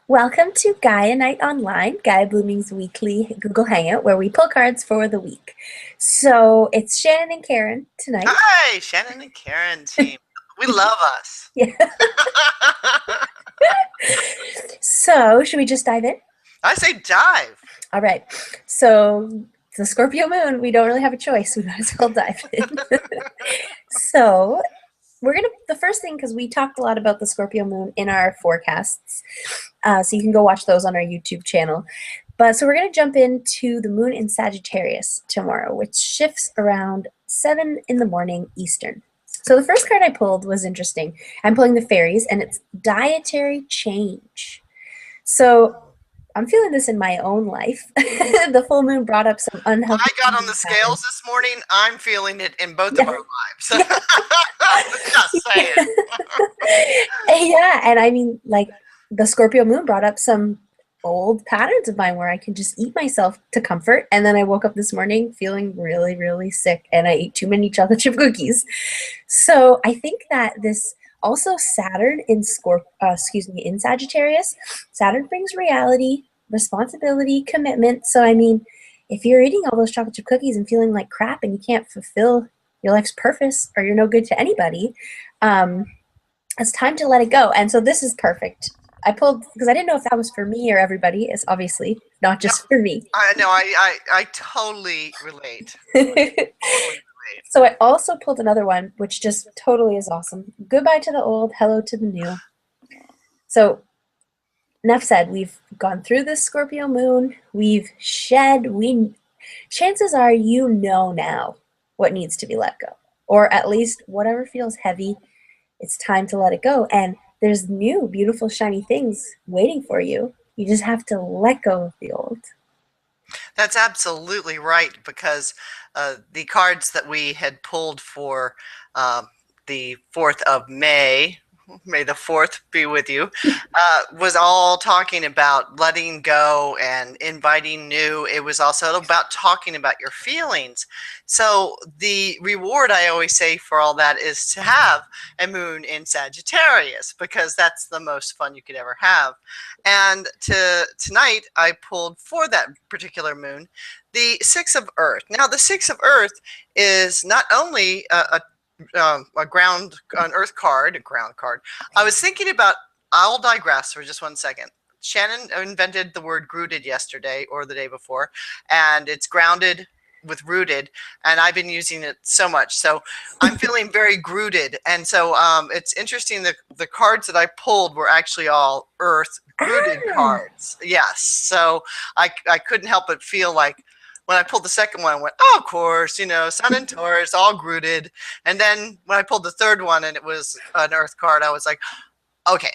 Welcome to Gaia Night Online, Gaia Blooming's weekly Google Hangout, where we pull cards for the week. So it's Shannon and Karen tonight. Hi, Shannon and Karen team. We love us. Yeah. So should we just dive in? I say dive. All right. So the Scorpio moon, we don't really have a choice. We might as well dive in. So the first thing, because we talked a lot about the Scorpio moon in our forecasts, so you can go watch those on our YouTube channel. So we're going to jump into the moon in Sagittarius tomorrow, which shifts around 7 in the morning Eastern. So the first card I pulled was interesting. I'm pulling the fairies, and it's dietary change. So I'm feeling this in my own life. The full moon brought up some unhealthy. I got on the scales this morning. I'm feeling it in both of our lives. Just saying. Yeah, and I mean, like, the Scorpio moon brought up some old patterns of mine where I can just eat myself to comfort, and then I woke up this morning feeling really, really sick, and I ate too many chocolate chip cookies. So I think that this also Saturn in in Sagittarius. Saturn brings reality, responsibility, commitment. So I mean, if you're eating all those chocolate chip cookies and feeling like crap and you can't fulfill your life's purpose, or you're no good to anybody, it's time to let it go. And so this is perfect. I pulled because I didn't know if that was for me or everybody. It's obviously not just for me. I know. I totally relate. Totally relate. So I also pulled another one, which just totally is awesome. Goodbye to the old, hello to the new. So enough said. We've gone through this Scorpio moon. We've shed. Chances are you know now what needs to be let go, or at least whatever feels heavy. It's time to let it go. And there's new, beautiful, shiny things waiting for you. You just have to let go of the old. That's absolutely right, because the cards that we had pulled for the 4th of May, may the 4th be with you, was all talking about letting go and inviting new. It was also about talking about your feelings. So the reward, I always say, for all that is to have a moon in Sagittarius, because that's the most fun you could ever have. And tonight I pulled for that particular moon the Six of Earth. Now the Six of Earth is not only an earth card, a ground card. I was thinking about, I'll digress for just one second. Shannon invented the word rooted yesterday or the day before, and it's grounded with rooted, and I've been using it so much. So I'm feeling very rooted. And so it's interesting that the cards that I pulled were actually all earth rooted cards. Yes. So I couldn't help but feel like, when I pulled the second one, I went, oh, of course, Sun and Taurus, all rooted. And then when I pulled the third one and it was an Earth card, I was like, okay,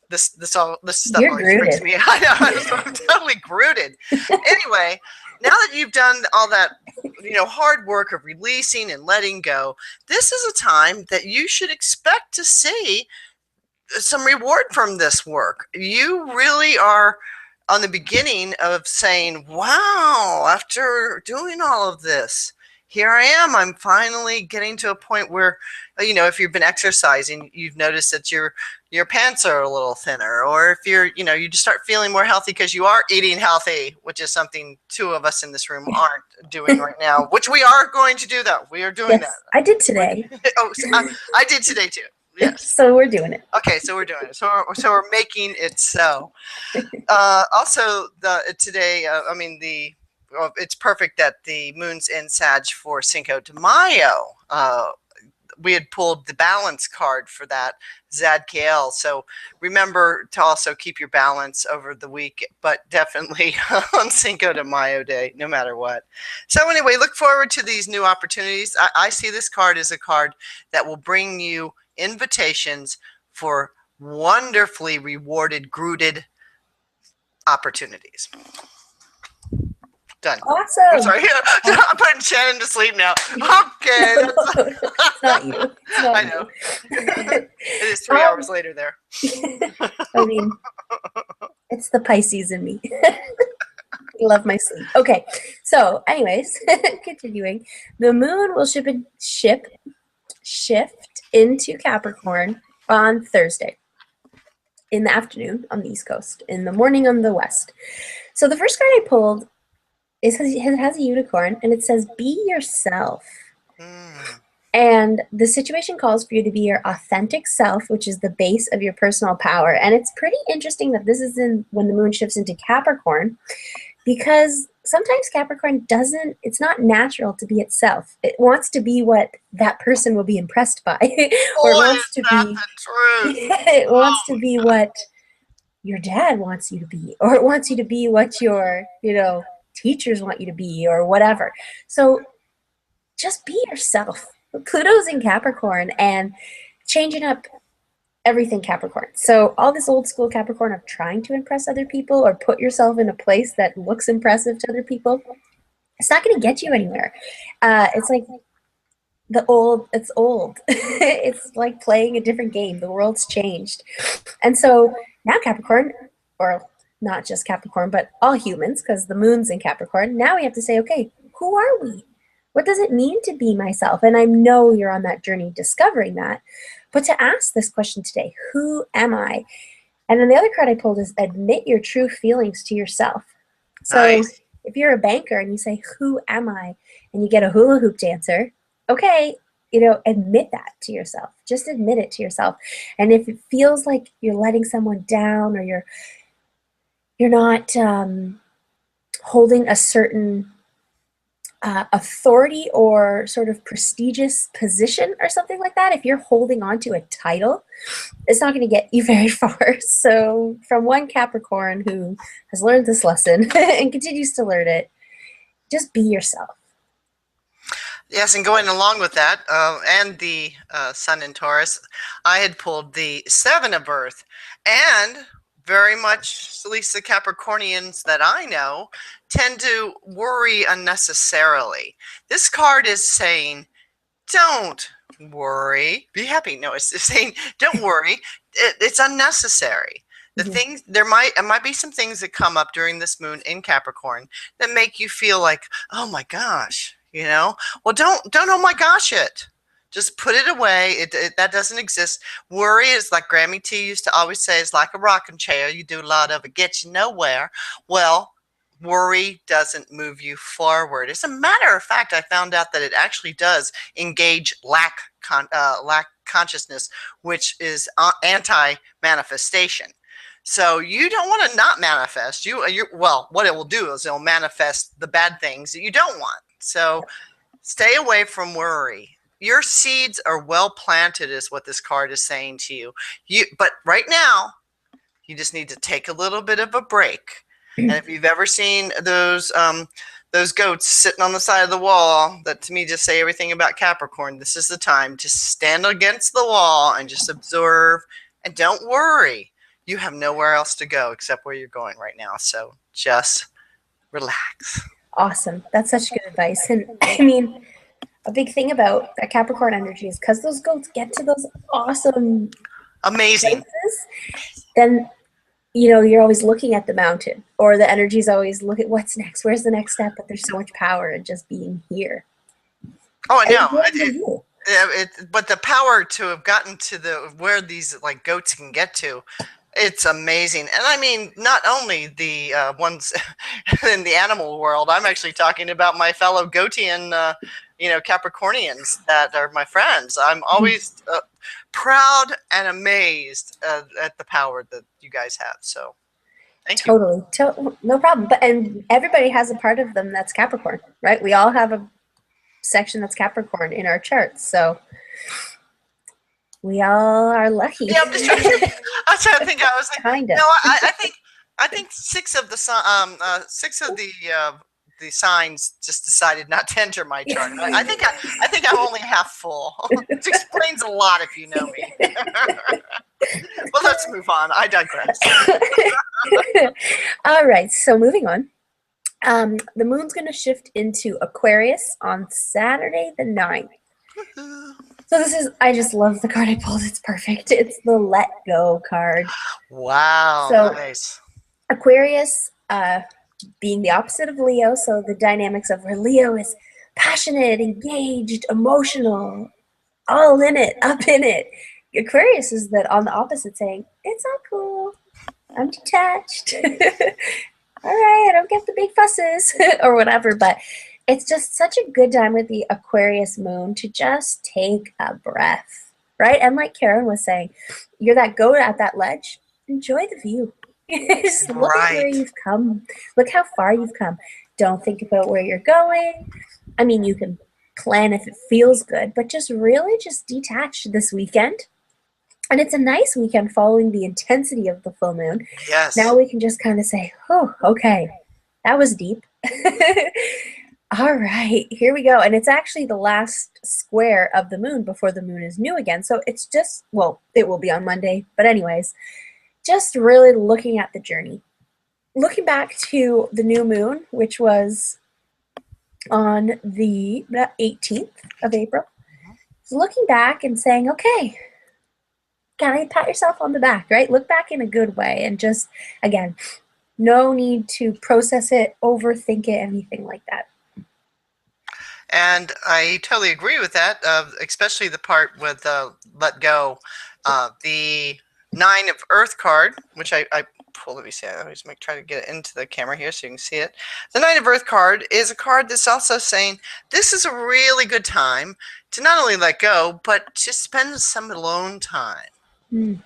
this stuff always freaks me out. I'm totally rooted. Anyway, now that you've done all that, hard work of releasing and letting go, this is a time that you should expect to see some reward from this work. You really are on the beginning of saying, wow, after doing all of this, here I am. I'm finally getting to a point where, if you've been exercising, you've noticed that your pants are a little thinner, or if you just start feeling more healthy because you are eating healthy, which is something two of us in this room aren't doing right now, which we are going to do that. We are doing that. I did today. I did today too. Yes. So we're doing it. Okay, so we're doing it. So we're making it so. Also, today, it's perfect that the moon's in Sag for Cinco de Mayo. We had pulled the balance card for that, Zadkiel. So remember to also keep your balance over the week, but definitely on Cinco de Mayo day, no matter what. So anyway, look forward to these new opportunities. I see this card as a card that will bring you invitations for wonderfully rewarded, rooted opportunities. Done. Awesome. I'm sorry. I'm putting Shannon to sleep now. Okay. It's not you. I know. It is 3 hours later there. I mean, it's the Pisces in me. I love my sleep. Okay. So anyways, continuing. The moon will shift into Capricorn on Thursday. in the afternoon on the East Coast, in the morning on the West. So the first card I pulled it has a unicorn, and it says, "Be yourself." Mm. And the situation calls for you to be your authentic self, which is the base of your personal power. And it's pretty interesting that this is in when the moon shifts into Capricorn, because sometimes Capricorn doesn't, it's not natural to be itself. It wants to be what that person will be impressed by, or it Boy, wants is to that be, the truth. it wants to be what your dad wants you to be, or it wants you to be what your, teachers want you to be, or whatever. So just be yourself. Pluto's in Capricorn and changing up everything Capricorn. So all this old school Capricorn of trying to impress other people or put yourself in a place that looks impressive to other people, it's not going to get you anywhere. It's like it's old. It's like playing a different game. The world's changed. And so now Capricorn, or not just Capricorn, but all humans, because the moon's in Capricorn, now we have to say, okay, who are we? What does it mean to be myself? And I know you're on that journey discovering that. But to ask this question today, who am I? And then the other card I pulled is admit your true feelings to yourself. So Nice. if you're a banker and you say, who am I? And you get a hula hoop dancer, okay, admit that to yourself. Just admit it to yourself. And if it feels like you're letting someone down, or you're not holding a certain authority or sort of prestigious position or something like that, if you're holding on to a title, it's not going to get you very far. So from one Capricorn who has learned this lesson and continues to learn it, just be yourself. Yes, and going along with that, and the Sun in Taurus, I had pulled the Seven of Earth, and very much, at least the Capricornians that I know, tend to worry unnecessarily. This card is saying, don't worry, be happy. No, it's saying, don't worry. It's unnecessary. The things it might be some things that come up during this moon in Capricorn that make you feel like, oh my gosh, well, don't oh my gosh it. Just put it away. That doesn't exist. Worry is, like Grammy T used to always say, is like a rocking chair. You do a lot of it, gets you nowhere. Well, worry doesn't move you forward. As a matter of fact, I found out that it actually does engage lack consciousness, which is anti-manifestation. So you don't want to not manifest. Well, what it will do is it'll manifest the bad things that you don't want. So stay away from worry. Your seeds are well planted, is what this card is saying to you. But right now, you just need to take a little bit of a break. And if you've ever seen those goats sitting on the side of the wall that to me just say everything about Capricorn, this is the time to stand against the wall and just observe, and don't worry. You have nowhere else to go except where you're going right now. So just relax. Awesome. That's such good advice. And I mean, a big thing about that Capricorn energy is because those goats get to those awesome Amazing places, then you're always looking at the mountain, or the energy's always look at what's next, where's the next step. But there's so much power in just being here. Oh, I know. But the power to have gotten to where these like goats can get to, it's amazing. And I mean, not only the ones in the animal world. I'm actually talking about my fellow Goatian, Capricornians that are my friends. I'm always proud and amazed at the power that you guys have. So thank you. Totally. No problem. And everybody has a part of them that's Capricorn, right? We all have a section that's Capricorn in our charts. So we all are lucky. Yeah, I'm just trying to think. I was like, kind of. No, I think six of the signs just decided not to enter my chart. I think I'm only half full. Which explains a lot if you know me. Well, let's move on. I digress. All right. So moving on. The moon's going to shift into Aquarius on Saturday the 9th. So I just love the card I pulled. It's perfect. It's the Let Go card. Wow, so, nice. Aquarius being the opposite of Leo, so the dynamics of where Leo is passionate, engaged, emotional, all in it, up in it. Aquarius is that on the opposite, saying, it's all cool. I'm detached. All right, I don't get the big fusses or whatever, but it's just such a good time with the Aquarius moon to just take a breath, right? And like Karen was saying, you're that goat at that ledge, enjoy the view. Just look at where Right. you've come, look how far you've come. Don't think about where you're going. I mean, you can plan if it feels good, but just really just detach this weekend. And it's a nice weekend following the intensity of the full moon. Now Yes. we can just kind of say, oh, okay, that was deep. All right, here we go. And it's actually the last square of the moon before the moon is new again. So it's just, well, it will be on Monday. But, anyways, just really looking at the journey. Looking back to the new moon, which was on the 18th of April, looking back and saying, okay, kind of pat yourself on the back, right? Look back in a good way and just, again, no need to process it, overthink it, anything like that. And I totally agree with that, especially the part with let go. The Nine of Earth card, which I pull, let me see, I always try to get it into the camera here so you can see it. The Nine of Earth card is a card that's also saying this is a really good time to not only let go, but to spend some alone time. Mm.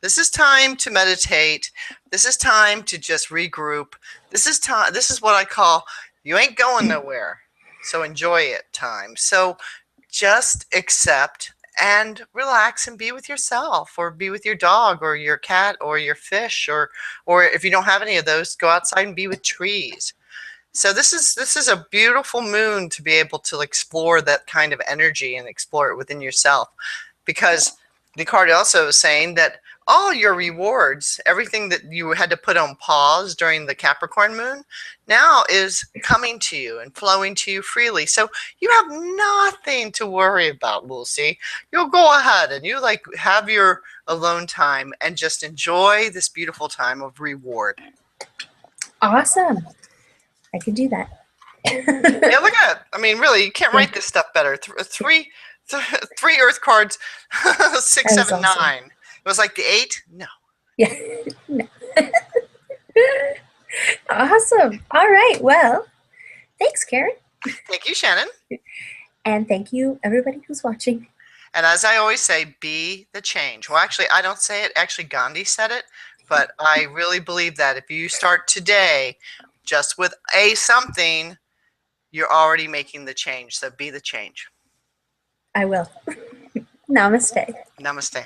This is time to meditate. This is time to just regroup. This is time. This is what I call you ain't going nowhere. So enjoy it time. So just accept and relax and be with yourself or be with your dog or your cat or your fish or if you don't have any of those, go outside and be with trees. So this is a beautiful moon to be able to explore that kind of energy and explore it within yourself because the card also is saying that all your rewards, everything that you had to put on pause during the Capricorn moon, now is coming to you and flowing to you freely. So you have nothing to worry about, Lucy. You'll go ahead and you like have your alone time and just enjoy this beautiful time of reward. Awesome. I could do that. Yeah, look at it. I mean, really, you can't Yeah, write this stuff better. Three Earth cards, six, that is seven, awesome. nine. It was like the eight. No. Yeah. No. Awesome. All right. Well, thanks, Karen. Thank you, Shannon. And thank you, everybody who's watching. And as I always say, be the change. Well, actually, I don't say it. Actually, Gandhi said it. But I really believe that if you start today just with a something, you're already making the change. So be the change. I will. Namaste. Namaste.